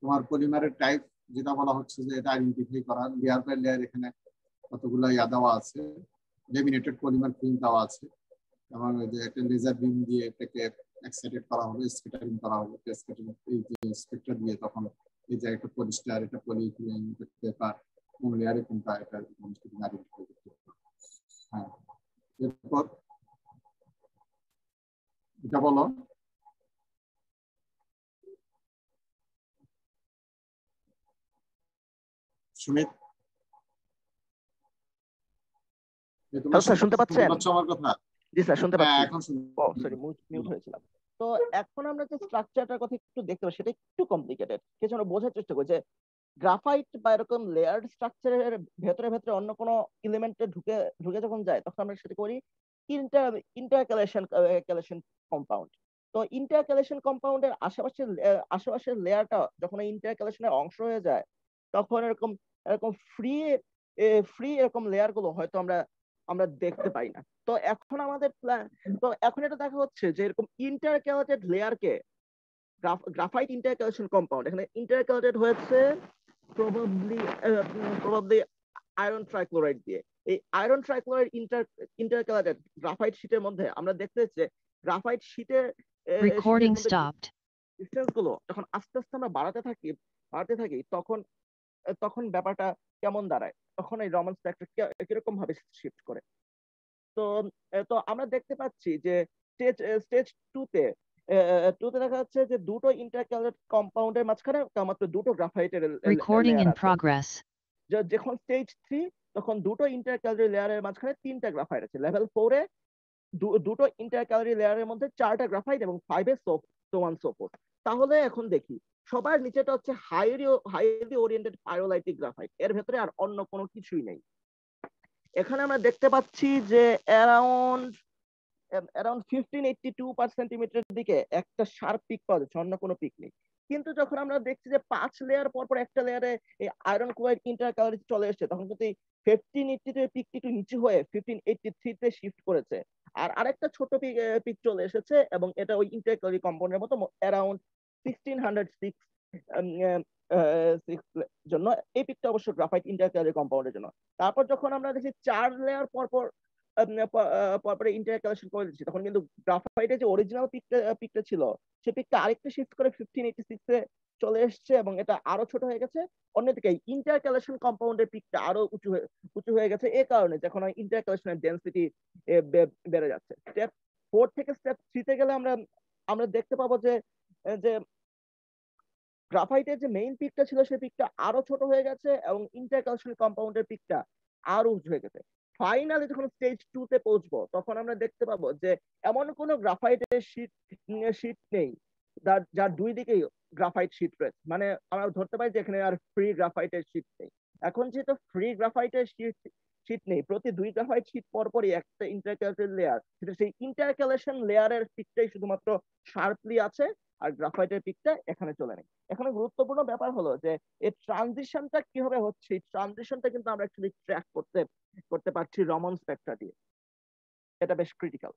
তোমার পলিমারের টাইপ যেটা বলা হচ্ছে যে এটা আইডেন্টিফাই করা, লেয়ার বাই লেয়ার এখানে কতগুলো দেওয়া আছে, লেমিনেটেড পলিমার ফিল্ম দেওয়া আছে, এবং যে একটা লেজার বিম দিয়ে এটাকে এক্সাইটেড করা হবে, স্ক্যাটারিং করা হবে, এই যে স্পেকট্রা দিয়ে তখন এই যে একটা পলিস্টার, এটা পলিথিলিন, পেপার, কোন লেয়ারে কোনটা, এটা জিনিসটাকে আইডেন্টিফাই করতে হবে। হ্যাঁ, এরপর এটা বলো সুমিত। স্যার শুনতে পাচ্ছেন? আমার কথা? জি স্যার শুনতে পাচ্ছি। এখন সরি, মিউট হয়েছিলাম। তো এখন আমরা যে স্ট্রাকচারটার কথা একটু দেখতে পাই, সেটা একটু কমপ্লিকেটেড, কিছু আমরা বোঝার চেষ্টা করি যে গ্রাফাইট বা এরকম লেয়ার্ড স্ট্রাকচারের ভেতরে অন্য কোনো এলিমেন্টে ঢুকে যখন যায়, তখন আমরা সেটা করি ইন্টারক্যালেশন কম্পাউন্ড। তো ইন্টারক্যালেশন কম্পাউন্ডের আশেপাশের লেয়ারটা যখন ইন্টারক্যালেশনের অংশ হয়ে যায়, তখন এরকম ফ্রি এরকম লেয়ার গুলো হয়তো আমরা দেখতে পাই না। তো এখন এটা দেখা হচ্ছে যে এরকম ইন্টারক্যালেটেড লেয়ারকে গ্রাফাইট ইন্টারক্যালেশন কম্পাউন্ড, এখানে ইন্টারক্যালেটেড হয়েছে প্রবাবলি আয়রন ট্রাইক্লোরাইড দিয়ে। এই আয়রন ট্রাইক্লোরাইড ইন্টারক্যালারেট গ্রাফাইট শীটের মধ্যে আমরা দেখতে যে গ্রাফাইট শীটের Recording stopped. ডিসটেন্স গুলো যখন আস্তে আস্তে আমরা বাড়াতে থাকি তখন ব্যাপারটা কেমন দাঁড়ায়, তখন এই রমান স্পেক্ট্রাম কিরকম ভাবে শিফট করে। তো তো আমরা দেখতে পাচ্ছি যে স্টেজ টুতে দেখা যাচ্ছে যে দুটো ইন্টারক্যালারেট কম্পাউন্ডের মাঝখানে মাত্র দুটো গ্রাফাইটের Recording লেয়ার in আছে। progress. যখন স্টেজ 3 তখন দুটো ইন্টারক্যালারি লেয়ারের মাঝখানে 3টা গ্রাফাইট আছে। লেভেল 4 এ দুটো ইন্টারক্যালারি লেয়ারের মধ্যে 4টা গ্রাফাইট এবং 5 এ সো অন সো ফোর্থ। তাহলে এখন দেখি সবার নিচেটা হচ্ছে হাইলি ওরিয়েন্টেড পাইরোলাইটিক গ্রাফাইট, এর ভেতরে আর অন্য কোনো কিছুই নেই। এখানে আমরা দেখতে পাচ্ছি যে অ্যারাউন্ড 1582 দিকে একটা শার্প পিক পাওয়া যাচ্ছে, অন্য কোনো পিক নেই। কিন্তু যখন আমরা দেখছি যে 5 লেয়ার পর একটা লেয়ারে এই আয়রন ক্লোরাইড ইন্টারক্যালারি চলে এসেছে, তখন কিন্তু 1582 পিকটি একটু নিচু হয়ে 1583 তে শিফট করেছে। আর আরেকটা ছোট পিক চলে এসেছে এবং এটা ওই ইন্টারক্যালারি কম্পাউন্ডের মতো অ্যারাউন্ড 1606 জন্য। এই পিকটা অবশ্য গ্রাফাইট ইন্টারক্যালারি কম্পাউন্ডের জন্য। তারপর যখন আমরা দেখি 4 লেয়ার পরপর ইন্টারক্যালেশন করে দিচ্ছি, তখন কিন্তু গ্রাফাইটের যে অরিজিনাল পিকটা ছিল সেই পিকটা আরেকটু শিফট করে 1586 এ চলে এসেছে এবং এটা আরো ছোট হয়ে গেছে। অন্যদিকে ইন্টারক্যালেশন কম্পাউন্ডের পিকটা আরো উঁচু হয়ে গেছে, এই কারণে যখন ইন্টারক্যালেশনের ডেনসিটি বেড়ে যাচ্ছে। স্টেপ 4 থেকে স্টেপ 3 তে গেলে আমরা দেখতে পাবো যে গ্রাফাইটের যে মেইন পিকটা ছিল সেই পিকটা আরো ছোট হয়ে গেছে এবং ইন্টারক্যালেশন কম্পাউন্ডের পিকটা আরো উঁচু হয়ে গেছে। ফাইনালি যখন স্টেজ 2 তে পৌঁছবো তখন আমরা দেখতে পাবো যে এমন কোনো গ্রাফাইটের শীট নেই যার দুই দিকেই গ্রাফাইট শীট রয়েছে। মানে আমরা ধরতে পারি যে এখানে আর ফ্রি গ্রাফাইটের শীট নেই। এখন যেহেতু ফ্রি গ্রাফাইটের শীট নেই, প্রতি 2 গ্রাফাইট শীট পরপরই একটা ইন্টারক্যালেশন লেয়ার, সেই ইন্টারক্যালেশন লেয়ারের পিকটাই শুধুমাত্র শার্পলি আছে আর গ্রাফাইটের পিকটা এখানে চলে নেই। এখানে গুরুত্বপূর্ণ ব্যাপার হলো যে এই ট্রানজিশনটা কিভাবে হচ্ছে, এই ট্রানজিশনটা কিন্তু আমরা অ্যাকচুয়ালি ট্র্যাক করতে পারছি রমন স্পেক্ট্রা দিয়ে। এটা বেশ ক্রিটিক্যাল।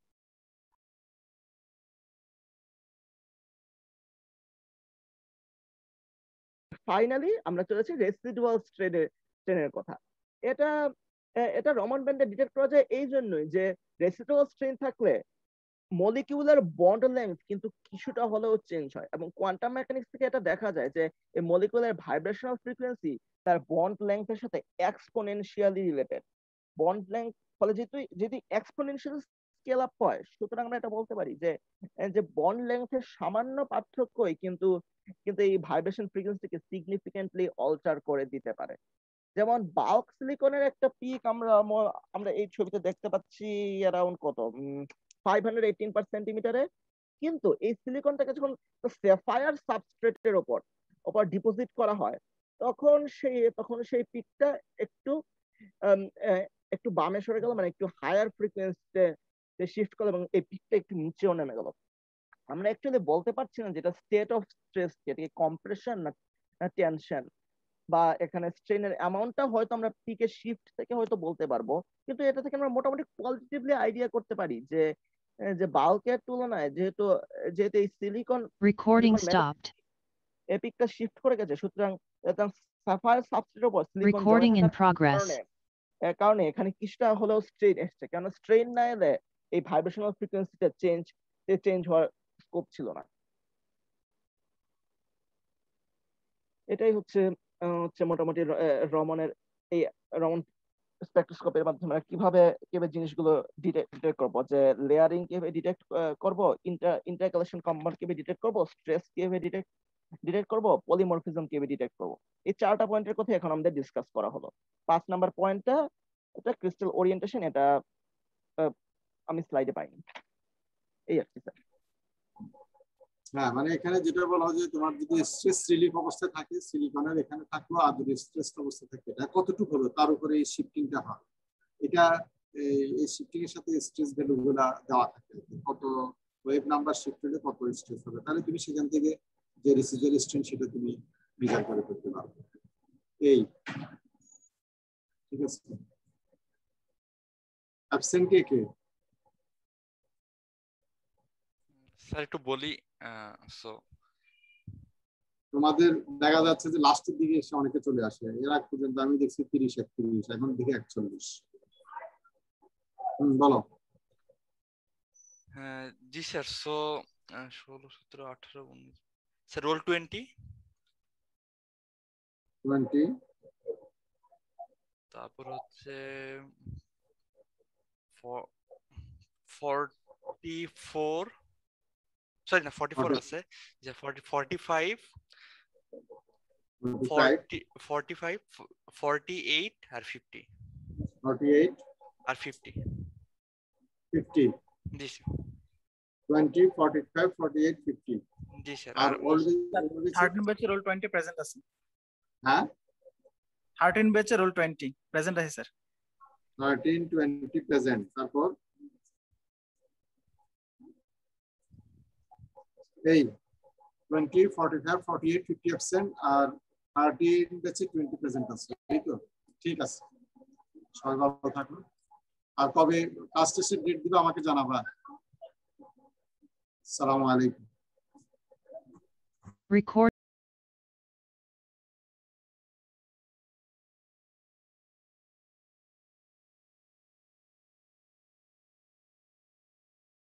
ফাইনালি আমরা চলেছি রেসিডুয়াল স্ট্রেনের কথা। এটা রমন ব্যান্ডে ডিটেক্ট করা যায় এই জন্যই যে রেসিডুয়াল স্ট্রেন থাকলে মলিকিউলার বন্ড লেংথ কিন্তু কিছুটা হলেও চেঞ্জ হয় এবং কোয়ান্টাম মেকানিক্স থেকে এটা দেখা যায় যে এই মলিকিউলার ভাইব্রেশনাল ফ্রিকোয়েন্সি তার বন্ড লেংথের সাথে এক্সপোনেনশিয়ালি রিলেটেড। বন্ড লেংথ ফলে যদি এক্সপোনেনশিয়াল স্কেল আপ হয়, সুতরাং আমরা এটা বলতে পারি যে বন্ড লেংথের সামান্য পার্থক্যই কিন্তু এই ভাইব্রেশন ফ্রিকোয়েন্সিকে সিগনিফিকেন্টলি অল্টার করে দিতে পারে। যেমন বাল্ক সিলিকনের একটা পিক আমরা এই ছবিতে দেখতে পাচ্ছি অ্যারাউন্ড কত 518/সেন্টিমিটারে। কিন্তু এই সিলিকনটাকে যখন স্যাফায়ার সাবস্ট্রেটের উপর ডিপোজিট করা হয় তখন সেই পিকটা একটু বামে সরে গেল, মানে একটু হায়ার ফ্রিকোয়েন্সিতে শিফট করলো এবং এই পিকটা একটু নিচেও নেমে গেল। আমরা অ্যাকচুয়ালি বলতে পারছি না যেটা স্টেট অফ স্ট্রেস, এটাকে কম্প্রেশন না টেনশন বা এখানে স্ট্রেনের অ্যামাউন্টটা হয়তো আমরা পিকের শিফট থেকে হয়তো বলতে পারবো, কিন্তু এটা থেকে আমরা মোটামুটি কোয়ালিটেটিভলি আইডিয়া করতে পারি যে বাল্কের তুলনায় যেহেতু এই সিলিকন এই পিকটা শিফট করে গেছে, সুতরাং সাফায়ার সাবস্ট্রেটের উপর সিলিকন কারণে এখানে কিছুটা হলেও স্ট্রেন এসছে। কারণ স্ট্রেন না এলে এই ভাইব্রেশনাল ফ্রিকোয়েন্সিটা চেঞ্জ হওয়ার স্কোপ ছিল না। এটাই হচ্ছে মোটামুটি রমনের এই রমন স্পেকট্রোস্কোপের মাধ্যমে আমরা কিভাবে জিনিসগুলো ডিটেক্ট করবো, যে লেয়ারিং কিভাবে ডিটেক্ট করবো, ইন্টারকালেশন কম্পাউন্ড কিভাবে ডিটেক্ট করবো, স্ট্রেস কিভাবে ডিটেক্ট করবো, পলিমরফিজম কিভাবে ডিটেক্ট করবো। এই 4টা পয়েন্টের কথা এখন আমাদের ডিসকাস করা হলো। 5 নাম্বার পয়েন্টটা এটা ক্রিস্টাল ওরিয়েন্টেশন, এটা আমি স্লাইডে পাইনি। এই আর কি স্যার। হ্যাঁ, মানে এখানে যেটা বলা হয় যে তোমার যদি স্ট্রেস রিলিফ অবস্থায় থাকে সিলিকনের এখানে থাকলো, আর যদি স্ট্রেস অবস্থা থাকে এটা কতটুকু হলো তার উপরে এই শিফটিংটা হয়। এটা এই শিফটিং এর সাথে স্ট্রেস ভ্যালুগুলো দেওয়া থাকে, কত ওয়েভ নাম্বার শিফট হলে কত স্ট্রেস হবে, তাহলে তুমি সেখান থেকে যে রেসিডুয়াল স্ট্রেন সেটা তুমি বিচার করে করতে পারবে। এই ঠিক আছে। অ্যাবসেন্ট কে স্যার একটু বলি। তোমাদের দেখা যাচ্ছে যে লাস্টের দিকে এসে অনেকে চলে আসে, এর আগ পর্যন্ত আমি দেখছি 30-31, এখন দিকে 41। বলো। জি স্যার, সো 16, 17, 18, 19 স্যার রোল 20, তারপর হচ্ছে 44, সরি না 44 আছে, যে 45, 48 আর 50 আর 50। জি স্যার। 20, 45, 48, 50 জি স্যার। আর অলরেডি 13 ব্যাচে রোল 20 প্রেজেন্ট আছে। হ্যাঁ 13 ব্যাচে রোল 20 প্রেজেন্ট আছে স্যার। 13, 20 প্রেজেন্ট। তারপর এই 20, 45, 48, 50 অ্যাবসেন্ট আর 13 ব্যাচে 20 প্রেজেন্ট আছে, এই তো? ঠিক আছে, সবাই ভালো থাকুন। আর কবে ক্লাস টেস্টের ডেট দিবে আমাকে জানাবা। আসসালামু আলাইকুম। Record